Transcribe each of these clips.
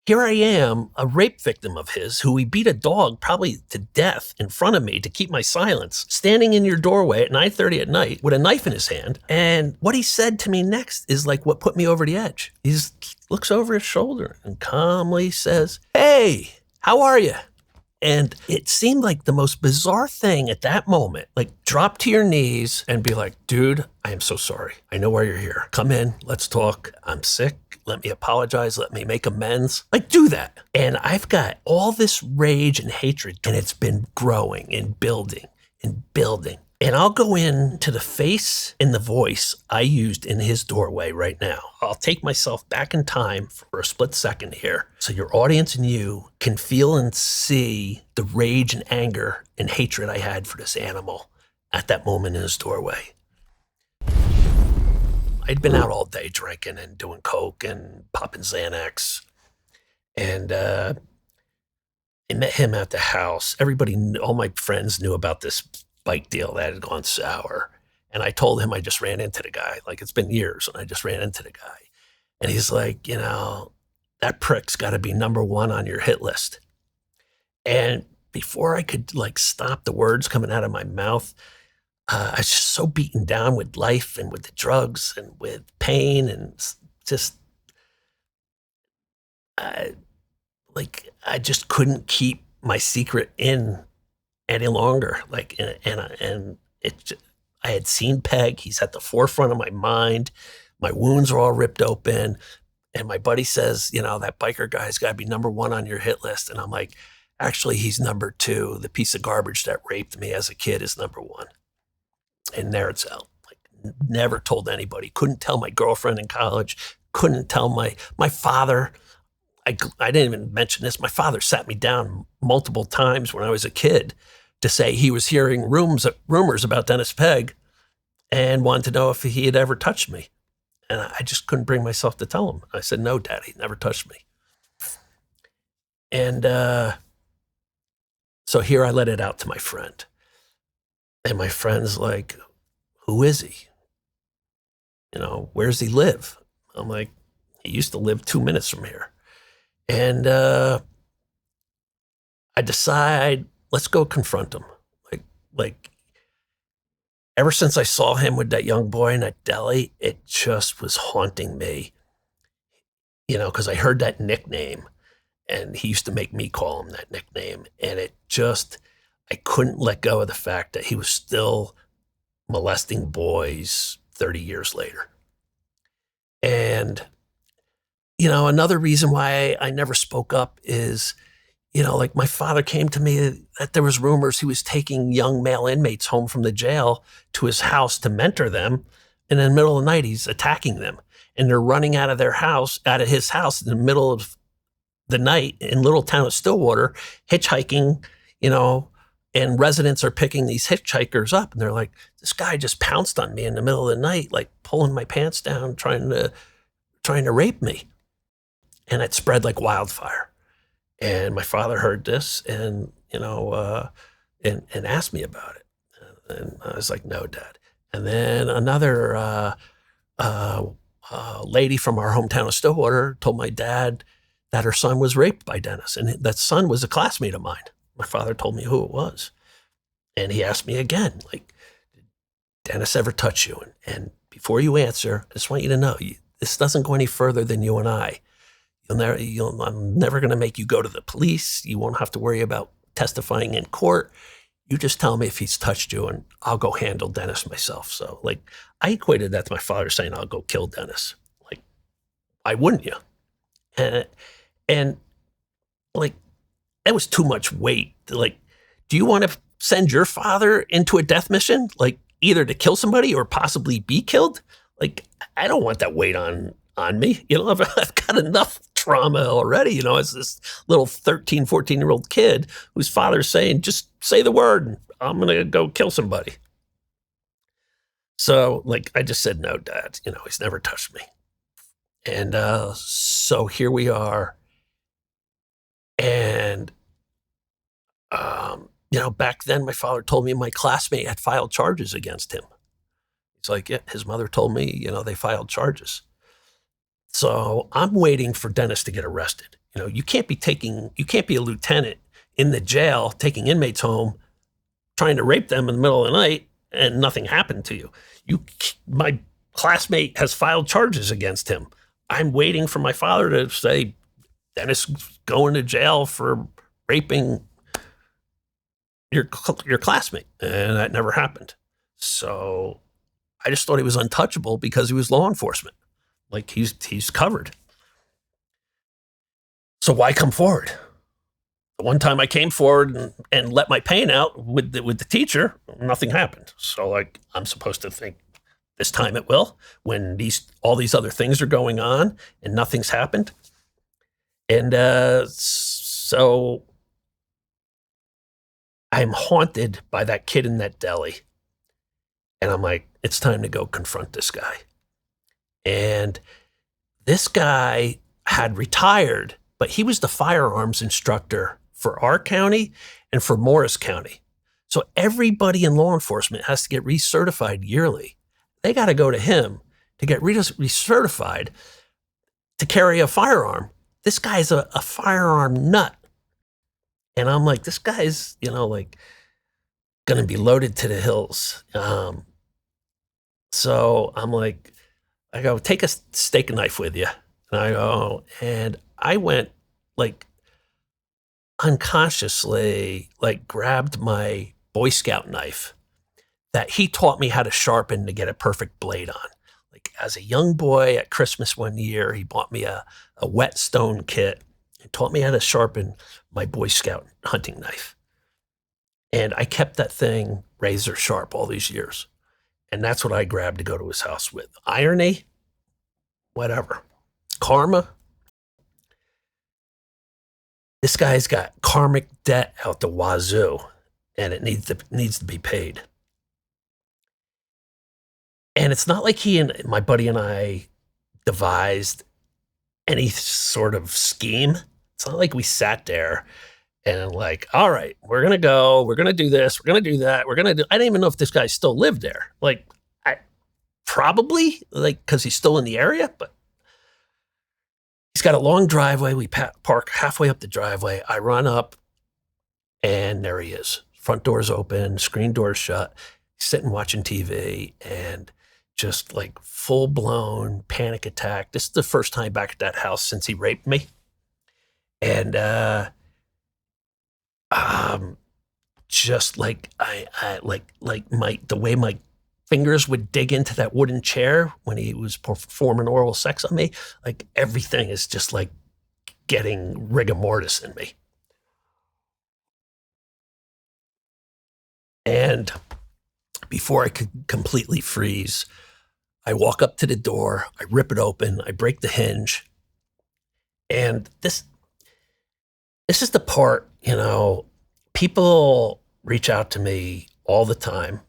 here I am, a rape victim of his, who he beat a dog probably to death in front of me to keep my silence, standing in your doorway at 9:30 at night with a knife in his hand. And what he said to me next is like what put me over the edge. He just looks over his shoulder and calmly says, "Hey, how are you?" And it seemed like the most bizarre thing at that moment. Like, drop to your knees and be like, "Dude, I am so sorry. I know why you're here. Come in, let's talk. I'm sick. Let me apologize. Let me make amends." Like, do that. And I've got all this rage and hatred, and it's been growing and building and building. And I'll go into the face and the voice I used in his doorway right now. I'll take myself back in time for a split second here so your audience and you can feel and see the rage and anger and hatred I had for this animal at that moment in his doorway. I'd been out all day drinking and doing coke and popping Xanax. And I met him at the house. All my friends knew about this bike deal that had gone sour. And I told him I just ran into the guy. Like, it's been years, and I just ran into the guy. And he's like, that prick's got to be number one on your hit list. And before I could stop the words coming out of my mouth, I was just so beaten down with life and with the drugs and with pain and just, I just couldn't keep my secret in any longer. I had seen Peg. He's at the forefront of my mind. My wounds are all ripped open. And my buddy says, that biker guy's got to be number one on your hit list. And I'm like, actually, he's number two. The piece of garbage that raped me as a kid is number one. And there it's out. Never told anybody. Couldn't tell my girlfriend in college. Couldn't tell my father. I didn't even mention this. My father sat me down multiple times when I was a kid to say he was hearing rumors about Dennis Pegg and wanted to know if he had ever touched me. And I just couldn't bring myself to tell him. I said, "No, Daddy, never touched me." And so here I let it out to my friend. And my friend's like, "Who is he? Where's he live?" I'm like, "He used to live 2 minutes from here." And I decide, let's go confront him. Like ever since I saw him with that young boy in that deli, it just was haunting me, because I heard that nickname and he used to make me call him that nickname. And I couldn't let go of the fact that he was still molesting boys 30 years later. And, another reason why I never spoke up is, my father came to me that there was rumors he was taking young male inmates home from the jail to his house to mentor them. And in the middle of the night, he's attacking them. And they're running out of his house in the middle of the night in little town of Stillwater, hitchhiking, and residents are picking these hitchhikers up. And they're like, "This guy just pounced on me in the middle of the night, pulling my pants down, trying to rape me." And it spread like wildfire. And my father heard this and asked me about it. And I was like, "No, Dad." And then another lady from our hometown of Stillwater told my dad that her son was raped by Dennis. And that son was a classmate of mine. My father told me who it was. And he asked me again, "Did Dennis ever touch you?" And before you answer, I just want you to know, this doesn't go any further than you and I. I'm never going to make you go to the police. You won't have to worry about testifying in court. You just tell me if he's touched you and I'll go handle Dennis myself. So I equated that to my father saying, "I'll go kill Dennis." Why wouldn't you? And that was too much weight. Do you want to send your father into a death mission? Either to kill somebody or possibly be killed? I don't want that weight on me. I've got enough trauma already, as this little 13, 14-year-old kid whose father's saying, "Just say the word and I'm going to go kill somebody." So I just said, "No, Dad, he's never touched me." And so here we are. And, back then my father told me my classmate had filed charges against him. He's like, "Yeah, his mother told me, they filed charges." So I'm waiting for Dennis to get arrested. You can't be a lieutenant in the jail taking inmates home, trying to rape them in the middle of the night, and nothing happened to you. My classmate has filed charges against him. I'm waiting for my father to say, Dennis going to jail for raping your classmate, and that never happened. So I just thought he was untouchable because he was law enforcement. Like he's covered. So why come forward? The one time I came forward and let my pain out with the teacher, nothing happened. So like I'm supposed to think this time it will, when all these other things are going on and nothing's happened. And so I'm haunted by that kid in that deli. And I'm like, it's time to go confront this guy. And this guy had retired, but he was the firearms instructor for our county and for Morris County. So everybody in law enforcement has to get recertified yearly. They got to go to him to get recertified to carry a firearm. This guy's a firearm nut. And I'm like, this guy's, like going to be loaded to the hills. So I'm like, I go, take a steak knife with you. And I go, and I went like unconsciously, like grabbed my Boy Scout knife that he taught me how to sharpen to get a perfect blade on. Like as a young boy at Christmas one year, he bought me a whetstone kit and taught me how to sharpen my Boy Scout hunting knife. And I kept that thing razor sharp all these years. And that's what I grabbed to go to his house with. Irony, whatever. Karma. This guy's got karmic debt out the wazoo, and it needs to be paid. And it's not like he and my buddy and I devised any sort of scheme. It's not like we sat there and like, all right, we're going to go, we're going to do this, we're going to do that, I didn't even know if this guy still lived there. Like, probably, like, because he's still in the area, but he's got a long driveway. We park halfway up the driveway. I run up, and there he is. Front door's open, screen door's shut. He's sitting watching TV, and just like full-blown panic attack. This is the first time back at that house since he raped me. And just like I the way my fingers would dig into that wooden chair when he was performing oral sex on me, like everything is just like getting rigor mortis in me. And before I could completely freeze, I walk up to the door, I rip it open, I break the hinge. And this is the part, people reach out to me all the time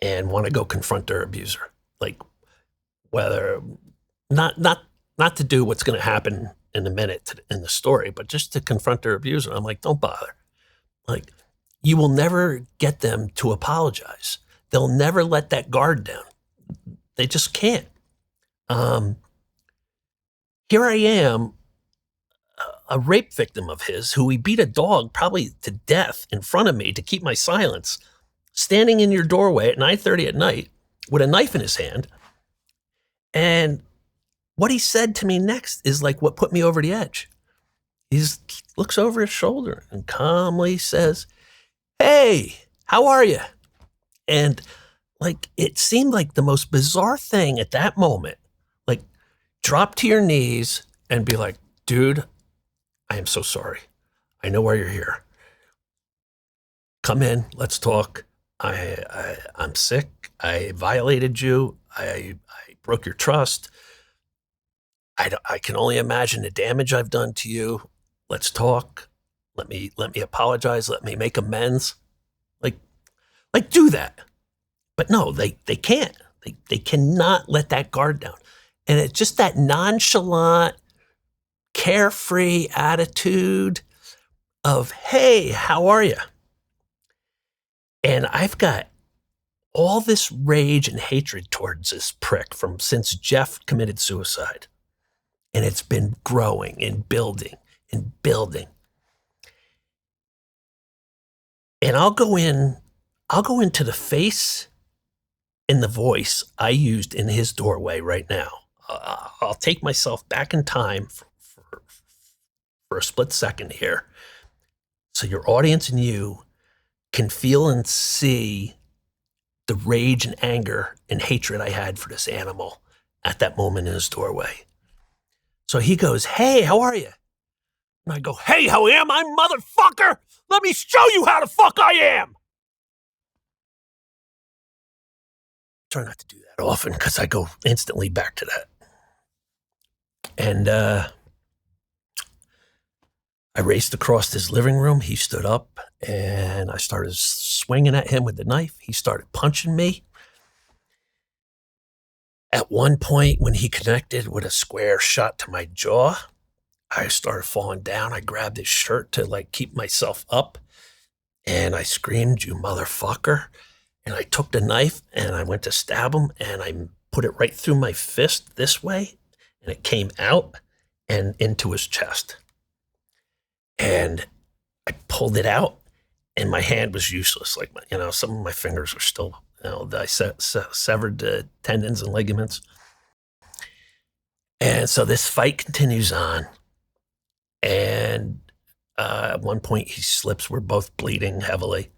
and want to go confront their abuser. Like whether not to do what's going to happen in a minute in the story, but just to confront their abuser. I'm like, don't bother. Like, you will never get them to apologize. They'll never let that guard down. They just can't. Here I am, a rape victim of his, who he beat a dog probably to death in front of me to keep my silence, standing in your doorway at 9:30 at night with a knife in his hand. And what he said to me next is like what put me over the edge. He looks over his shoulder and calmly says, "Hey, how are you?" And like, it seemed like the most bizarre thing at that moment. Like, drop to your knees and be like, "Dude, I am so sorry. I know why you're here. Come in, let's talk. I'm sick. I violated you. I broke your trust. I can only imagine the damage I've done to you. Let's talk. Let me apologize. Let me make amends." Like do that. But no, they can't. They cannot let that guard down. And it's just that nonchalant, carefree attitude of, "Hey, how are you?" And I've got all this rage and hatred towards this prick since Jeff committed suicide. And it's been growing and building and building. And I'll go into the face and the voice I used in his doorway right now. I'll take myself back in time for a split second here, so your audience and you can feel and see the rage and anger and hatred I had for this animal at that moment in his doorway. So he goes, "Hey, how are you?" And I go, "Hey, how am I, motherfucker? Let me show you how the fuck I am." Try not to do that often because I go instantly back to that. And I raced across his living room. He stood up and I started swinging at him with the knife. He started punching me. At one point, when he connected with a square shot to my jaw, I started falling down. I grabbed his shirt to like keep myself up and I screamed, "You motherfucker." And I took the knife and I went to stab him and I put it right through my fist this way and it came out and into his chest. And I pulled it out and my hand was useless. Like, some of my fingers are still, I severed the tendons and ligaments. And so this fight continues on. And at one point he slips. We're both bleeding heavily.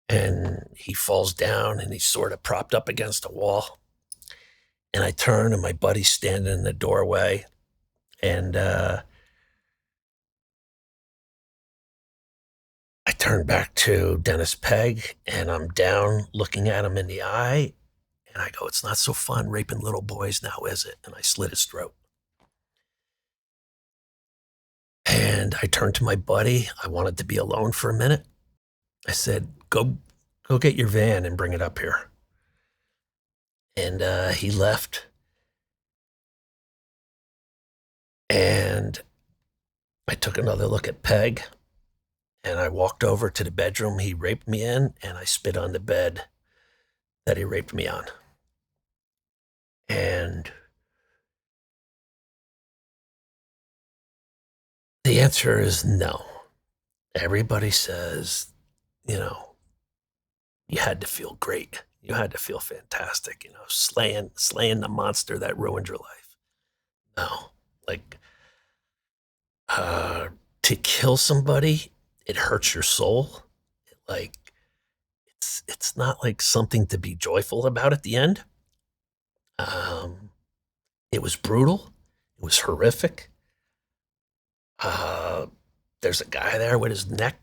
And he falls down and he's sort of propped up against a wall. And I turn and my buddy's standing in the doorway. And I turn back to Dennis Pegg and I'm down looking at him in the eye. And I go, "It's not so fun raping little boys now, is it?" And I slit his throat. And I turned to my buddy. I wanted to be alone for a minute. I said, go get your van and bring it up here. And he left. And I took another look at Peg and I walked over to the bedroom he raped me in and I spit on the bed that he raped me on. And the answer is no. Everybody says, you had to feel great. You had to feel fantastic, slaying the monster that ruined your life. No, like, to kill somebody, it hurts your soul. Like, it's not like something to be joyful about at the end. It was brutal. It was horrific. There's a guy there with his neck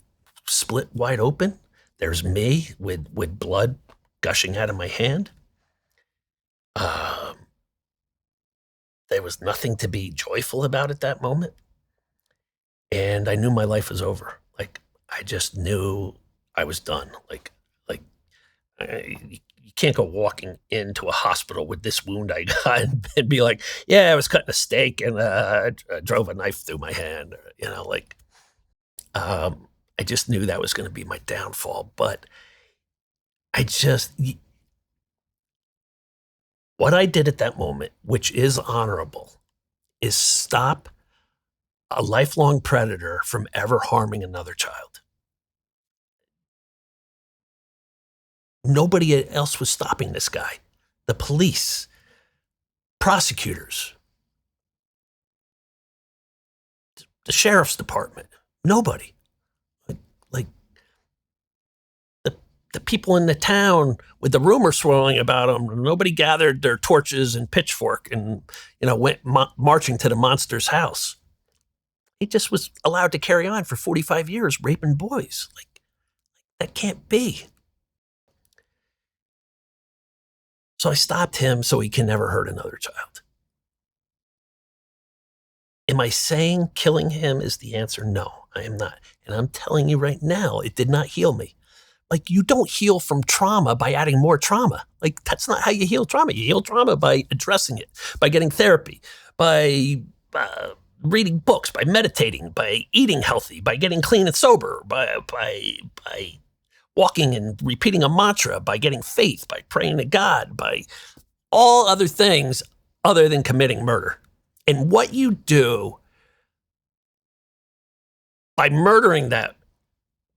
split wide open. There's me with blood gushing out of my hand. There was nothing to be joyful about at that moment. And I knew my life was over. Like, I just knew I was done. Like you can't go walking into a hospital with this wound I got and be like, "Yeah, I was cutting a steak and I drove a knife through my hand." I just knew that was going to be my downfall. But what I did at that moment, which is honorable, is stop a lifelong predator from ever harming another child. Nobody else was stopping this guy. The police, prosecutors, the sheriff's department, nobody. Like the people in the town with the rumor swirling about him, nobody gathered their torches and pitchfork and, went marching to the monster's house. He just was allowed to carry on for 45 years raping boys. Like, that can't be. So I stopped him so he can never hurt another child. Am I saying killing him is the answer? No, I am not. And I'm telling you right now, it did not heal me. Like, you don't heal from trauma by adding more trauma. Like, that's not how you heal trauma. You heal trauma by addressing it, by getting therapy, by reading books, by meditating, by eating healthy, by getting clean and sober, by walking and repeating a mantra, by getting faith, by praying to God, by all other things other than committing murder. And what you do by murdering that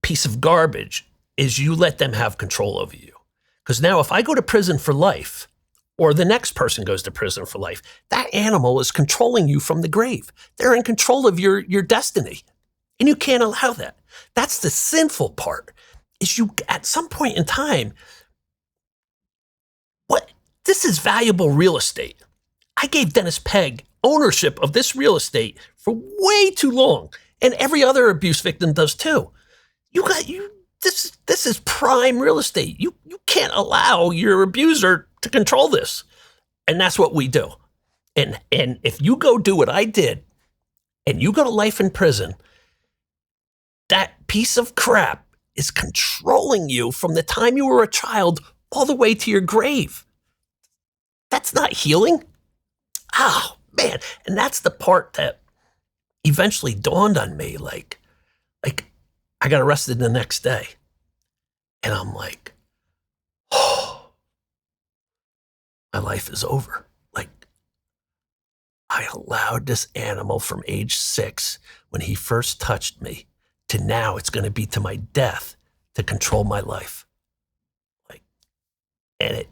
piece of garbage is you let them have control over you. Because now if I go to prison for life, or the next person goes to prison for life, that animal is controlling you from the grave. They're in control of your destiny. And you can't allow that. That's the sinful part, is you, at some point in time, this is valuable real estate. I gave Dennis Pegg ownership of this real estate for way too long. And every other abuse victim does too. This is prime real estate. You can't allow your abuser to control this. And that's what we do. And if you go do what I did and you go to life in prison, that piece of crap is controlling you from the time you were a child all the way to your grave. That's not healing. Oh, man. And that's the part that eventually dawned on me. Like I got arrested the next day. And I'm like, oh, my life is over. Like, I allowed this animal from age 6, when he first touched me, to now it's going to be to my death to control my life. Like, and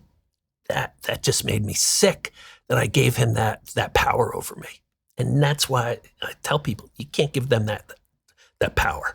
that just made me sick that I gave him that power over me. And that's why I tell people, you can't give them that power.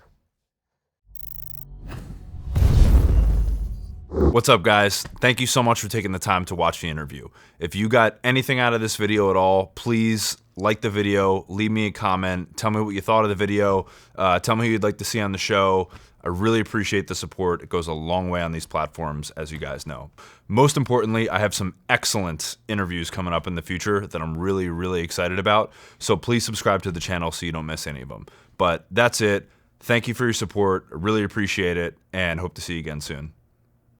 What's up, guys? Thank you so much for taking the time to watch the interview. If you got anything out of this video at all, please like the video, leave me a comment, tell me what you thought of the video, tell me who you'd like to see on the show. I really appreciate the support. It goes a long way on these platforms, as you guys know. Most importantly, I have some excellent interviews coming up in the future that I'm really, really excited about. So please subscribe to the channel so you don't miss any of them. But that's it. Thank you for your support. I really appreciate it, and hope to see you again soon.